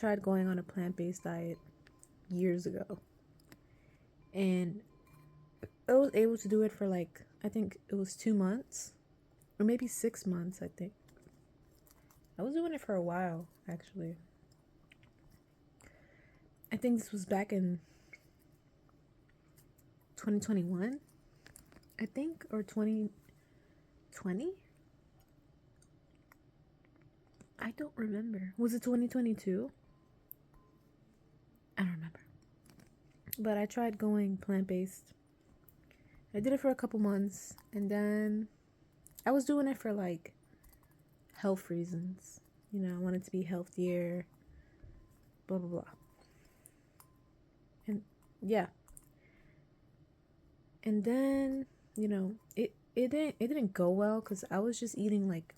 Tried going on a plant-based diet years ago, and I was able to do it for like, I think it was 2 months or maybe 6 months. I think I was doing it for a while actually. I think this was back in 2021, I think, or 2020. I don't remember. Was it 2022? I don't remember. But I tried going plant-based. I did it for a couple months, and then I was doing it for like health reasons. I wanted to be healthier, blah blah blah. And yeah. And then, it didn't go well cuz I was just eating like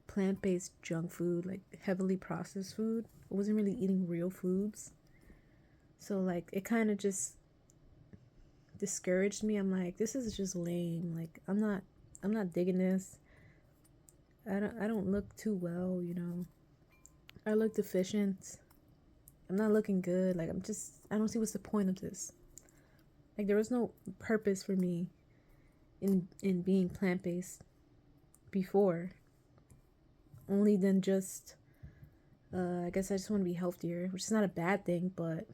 plant-based junk food, like heavily processed food. I wasn't really eating real foods. So like it kind of just discouraged me. I'm like, this is just lame. Like I'm not digging this. I don't look too well. I look deficient. I'm not looking good. Like I don't see what's the point of this. Like there was no purpose for me in being plant-based before. Only than just I guess I just want to be healthier, which is not a bad thing, but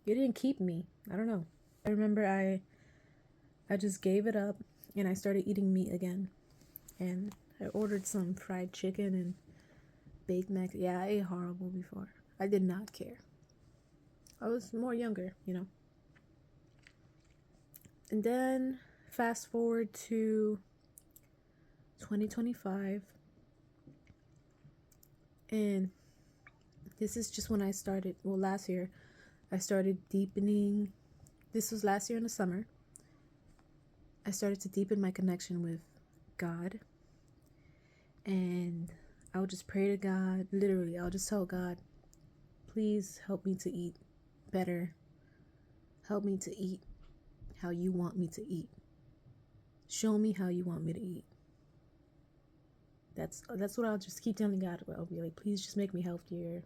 it didn't keep me. I don't know. I remember I just gave it up and I started eating meat again. And I ordered some fried chicken and baked mac. Yeah, I ate horrible before. I did not care. I was more younger. And then fast forward to 2025. And this is just when I started, well, last year, I started deepening. This was last year in the summer. I started to deepen my connection with God. And I would just pray to God. Literally, I'll just tell God, please help me to eat better. Help me to eat how you want me to eat. Show me how you want me to eat. That's what I'll just keep telling God. I'll be like, please just make me healthier.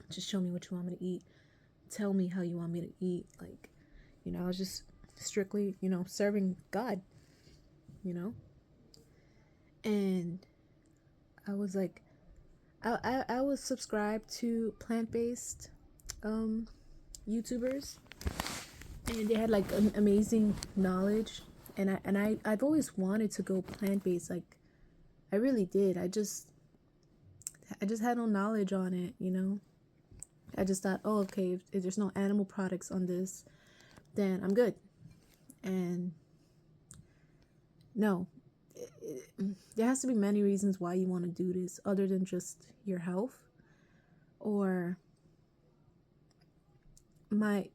Just show me what you want me to eat. Tell me how you want me to eat. Like, I was just strictly, serving God, and I was like, I was subscribed to plant-based YouTubers, and they had like amazing knowledge, and I've always wanted to go plant-based. Like I really did. I just had no knowledge on it. I just thought, oh, okay, if there's no animal products on this, then I'm good. And no, there has to be many reasons why you want to do this other than just your health. Or my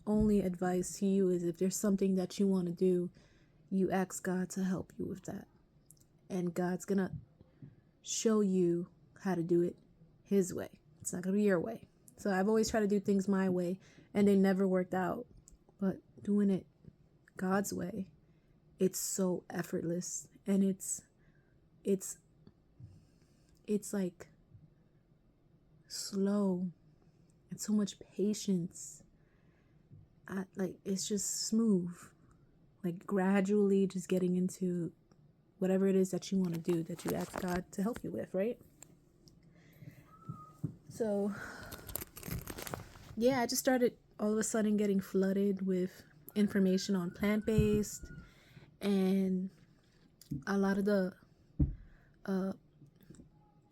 only advice to you is, if there's something that you want to do, you ask God to help you with that. And God's going to show you how to do it his way. It's not going to be your way. So I've always tried to do things my way, and they never worked out. But doing it God's way, it's so effortless, and it's like slow and so much patience. It's just smooth, like gradually just getting into whatever it is that you want to do, that you ask God to help you with, right? So yeah, I just started all of a sudden getting flooded with information on plant-based, and a lot of the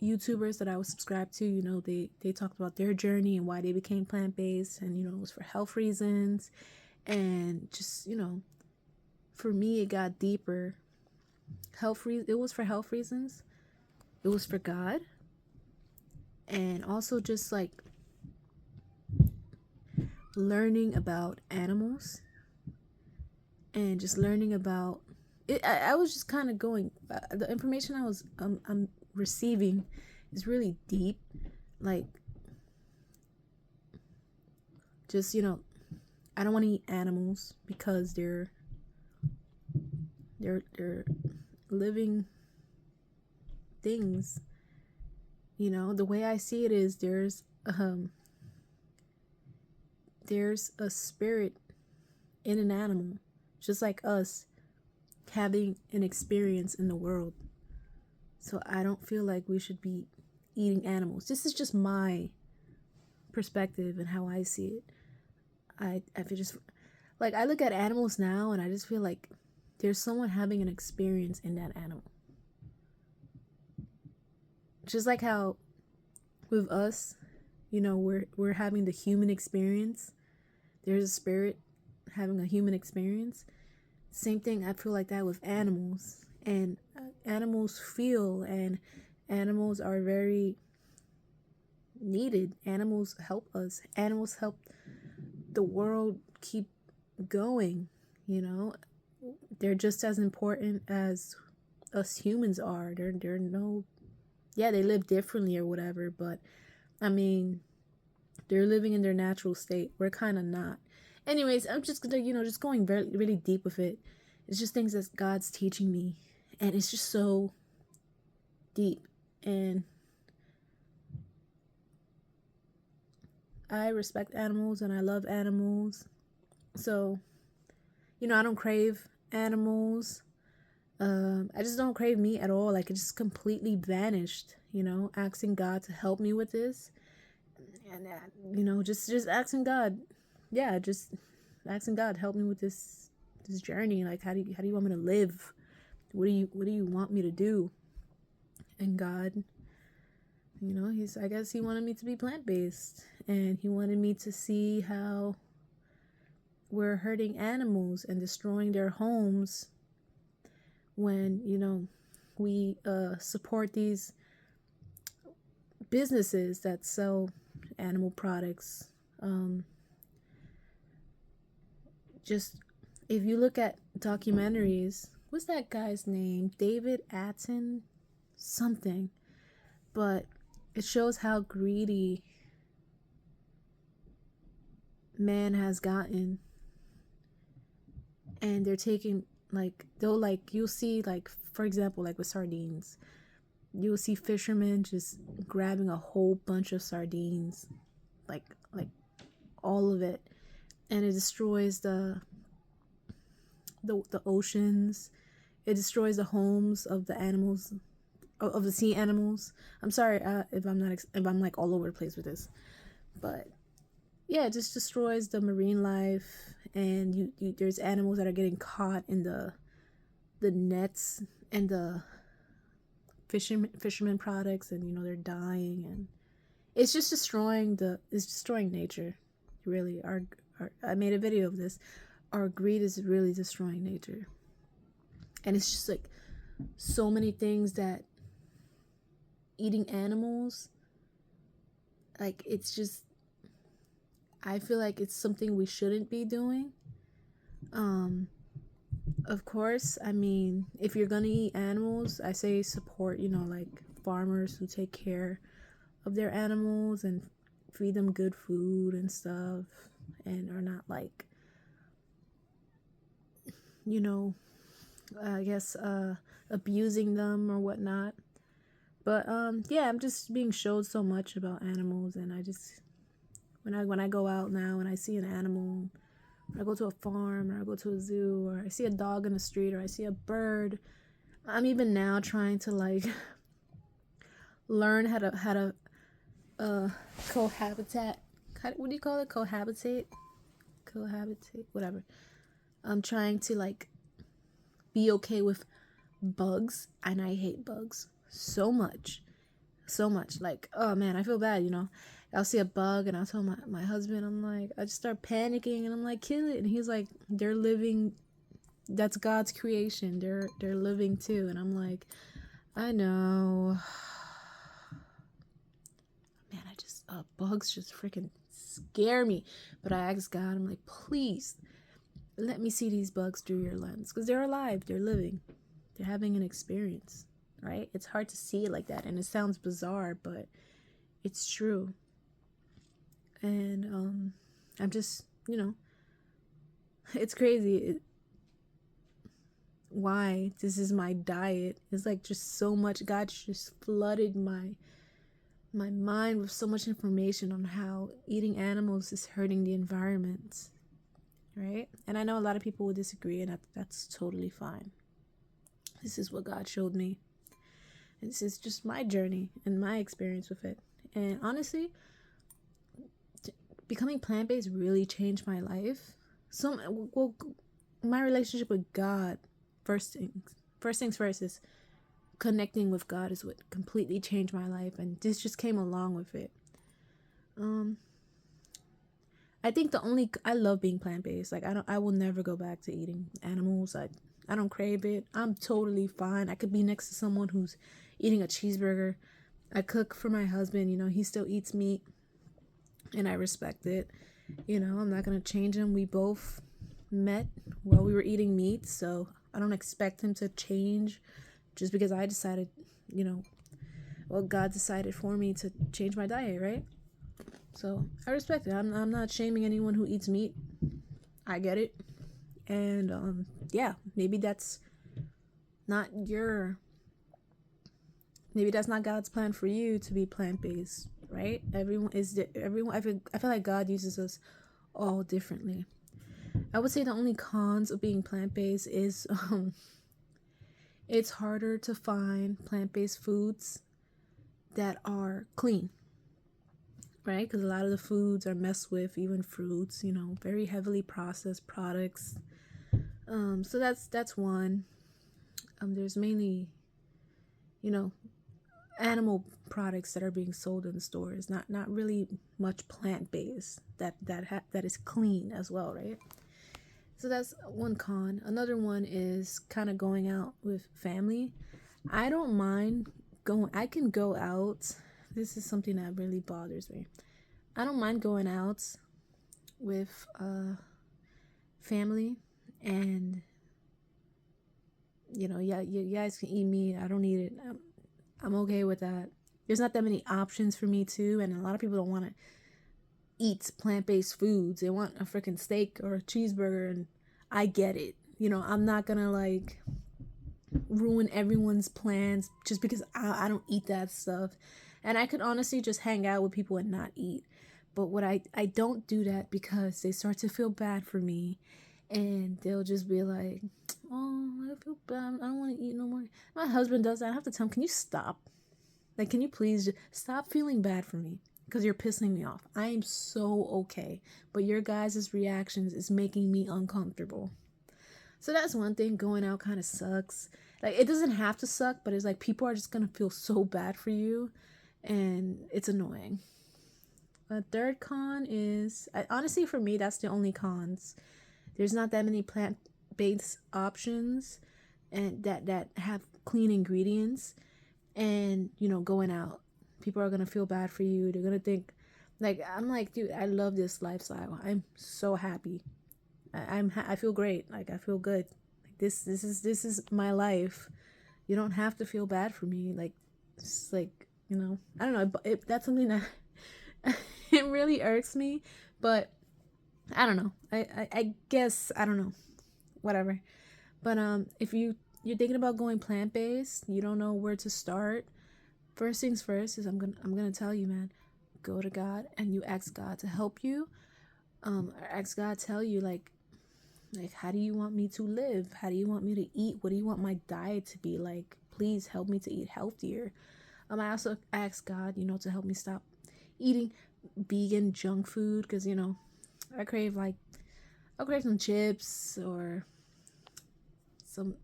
YouTubers that I was subscribed to, they talked about their journey and why they became plant-based, and it was for health reasons. And just, for me, it got deeper. It was for health reasons. It was for God. And also just like learning about animals, and just learning about it. I was just kind of going, the information I'm receiving is really deep. Like, just, I don't want to eat animals because they're living things, You know, the way I see it is there's a spirit in an animal, just like us having an experience in the world. So I don't feel like we should be eating animals. This is just my perspective and how I see it. I feel just like I look at animals now and I just feel like there's someone having an experience in that animal. Just like how with us, you know, we're having the human experience. There's a spirit having a human experience. Same thing, I feel like that with animals. And animals feel, and animals are very needed. Animals help us. Animals help the world keep going, you know. They're just as important as us humans are. They're no, yeah, they live differently or whatever, but I mean, they're living in their natural state. We're kind of not. Anyways, I'm just gonna, just going very, really deep with it. It's just things that God's teaching me, and it's just so deep. And I respect animals and I love animals. So, I don't crave animals. I just don't crave meat at all. Like, it just completely vanished, asking God to help me with this. And, just asking God. Yeah, just asking God, help me with this journey. Like, how do you want me to live? What do you want me to do? And God, I guess he wanted me to be plant-based, and he wanted me to see how we're hurting animals and destroying their homes when, we support these businesses that sell animal products. Just if you look at documentaries, what's that guy's name? David Attenborough something. But it shows how greedy man has gotten. And they're taking, you'll see, for example, with sardines, you'll see fishermen just grabbing a whole bunch of sardines, like all of it, and it destroys the oceans. It destroys the homes of the animals, of the sea animals. I'm sorry if I'm like all over the place with this, but yeah, it just destroys the marine life. And you there's animals that are getting caught in the nets and the fisherman products, and they're dying, and it's just destroying nature. Really, our I made a video of this. Our greed is really destroying nature, and it's just like so many things that eating animals, it's just, I feel like it's something we shouldn't be doing. Of course, I mean, if you're gonna eat animals, I say support, farmers who take care of their animals and feed them good food and stuff, and are not I guess abusing them or whatnot. But yeah, I'm just being showed so much about animals, and I just, when I go out now and I see an animal, or I go to a farm, or I go to a zoo, or I see a dog in the street, or I see a bird, I'm even now trying to learn how to cohabitate. What do you call it? Cohabitate, whatever. I'm trying to be okay with bugs, and I hate bugs so much. Oh man, I feel bad. I'll see a bug and I'll tell my husband, I'm like, I just start panicking and I'm like, kill it. And he's like, they're living, that's God's creation, they're living too. And I'm like, I know, man, bugs just freaking scare me. But I asked God, I'm like, please let me see these bugs through your lens, because they're alive, they're living, they're having an experience, right? It's hard to see it like that, and it sounds bizarre, but it's true. And I'm just, it's crazy why this is my diet. It's just so much. God just flooded my my mind with so much information on how eating animals is hurting the environment, right? And I know a lot of people would disagree, and that's totally fine. This is what God showed me. And this is just my journey and my experience with it. And honestly, becoming plant-based really changed my life. Well, my relationship with God, first things first is connecting with God is what completely changed my life, and this just came along with it. I think I love being plant-based. Like I will never go back to eating animals. I don't crave it. I'm totally fine. I could be next to someone who's eating a cheeseburger. I cook for my husband, he still eats meat, and I respect it. I'm not going to change him. We both met while we were eating meat, so I don't expect him to change just because I decided, God decided for me to change my diet, right? So I respect it. I'm not shaming anyone who eats meat. I get it. And yeah, maybe that's not God's plan for you to be plant-based, right? Everyone. I feel like God uses us all differently. I would say the only cons of being plant-based is it's harder to find plant-based foods that are clean, right? Because a lot of the foods are messed with, even fruits, very heavily processed products. So that's one. There's mainly, animal products that are being sold in the stores. Not really much plant-based that is clean as well, right? So that's one con. Another one is kind of going out with family. I don't mind going. I can go out. This is something that really bothers me. I don't mind going out with family, and yeah, you guys can eat meat. I don't eat it. I'm okay with that. There's not that many options for me too, and a lot of people don't want to eat plant-based foods. They want a freaking steak or a cheeseburger, and I get it. I'm not gonna like ruin everyone's plans just because I don't eat that stuff. And I could honestly just hang out with people and not eat. But what I don't do that because they start to feel bad for me, and they'll just be like, oh, I feel bad, I don't want to eat no more. My husband does that. I have to tell him, can you stop? Like, can you please just stop feeling bad for me? Because you're pissing me off. I am so okay. But your guys' reactions is making me uncomfortable. So that's one thing. Going out kind of sucks. Like, it doesn't have to suck, but it's like people are just going to feel so bad for you. And it's annoying. A third con is, honestly, for me, that's the only cons. There's not that many plant-based options and that have clean ingredients. And, going out, people are going to feel bad for you. They're going to think, like, I'm like, dude, I love this lifestyle. I'm so happy. I feel great. Like, I feel good. Like, this is my life. You don't have to feel bad for me. Like, it's like, I don't know. That's something that it really irks me, but I don't know. I guess, I don't know. Whatever. But if you're thinking about going plant-based, you don't know where to start. First things first is I'm gonna tell you, man, go to God and you ask God to help you. Ask God tell you like how do you want me to live? How do you want me to eat? What do you want my diet to be like? Please help me to eat healthier. I also ask God, to help me stop eating vegan junk food because I'll crave some chips or some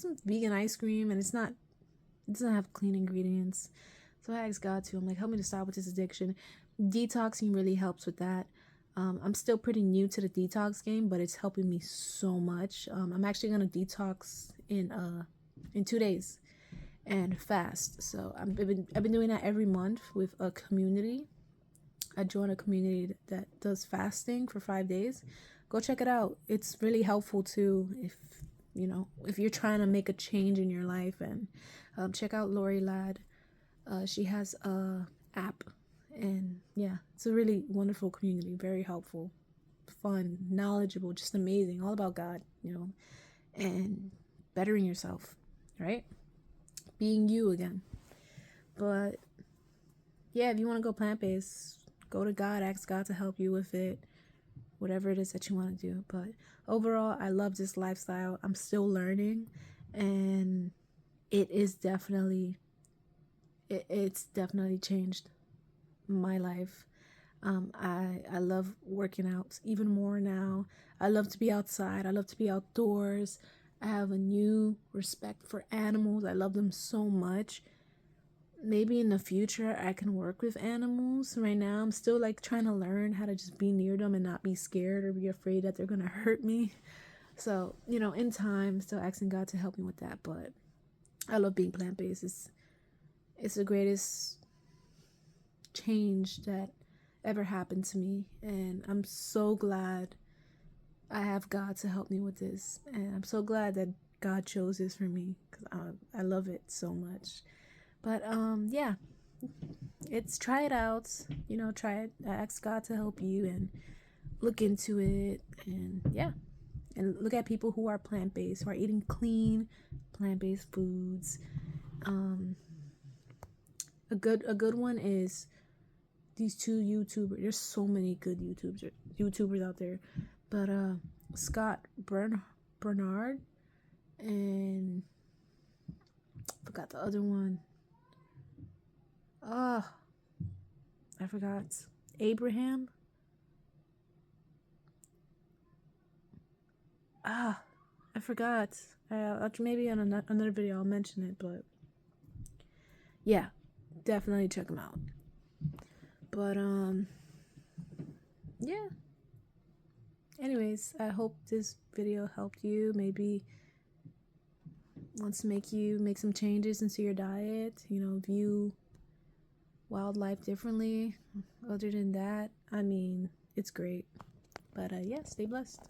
some vegan ice cream, and it doesn't have clean ingredients. So I asked God to, I'm like, help me to stop with this addiction. Detoxing really helps with that. I'm still pretty new to the detox game, but it's helping me so much. I'm actually gonna detox in 2 days and fast. So I've been doing that every month with a community. I joined a community that does fasting for 5 days. Go check it out. It's really helpful too if you're trying to make a change in your life. And check out Lori Ladd. She has a app, and yeah, it's a really wonderful community, very helpful, fun, knowledgeable, just amazing, all about God, and bettering yourself, right? Being you again. But yeah, if you want to go plant-based, go to God, ask God to help you with it, whatever it is that you want to do. But overall, I love this lifestyle. I'm still learning, and it is definitely it's definitely changed my life. I love working out even more now. I love to be outside. I love to be outdoors. I have a new respect for animals. I love them so much. Maybe in the future I can work with animals. Right now I'm still like trying to learn how to just be near them and not be scared or be afraid that they're gonna hurt me. So, in time, still asking God to help me with that. But I love being plant-based. It's the greatest change that ever happened to me, and I'm so glad I have God to help me with this, and I'm so glad that God chose this for me because I love it so much. But yeah, it's try it out. Try it. Ask God to help you and look into it, and yeah, and look at people who are plant-based, who are eating clean plant-based foods. Um, a good one is these two YouTubers. There's so many good YouTubers out there, but Scott Bernard and forgot the other one. Oh, I forgot. Abraham. I forgot. Maybe on another video I'll mention it, but yeah, definitely check them out. But yeah. Anyways, I hope this video helped you. Maybe wants to make you make some changes into your diet. View wildlife differently. Other than that, I mean, it's great. But yeah, stay blessed.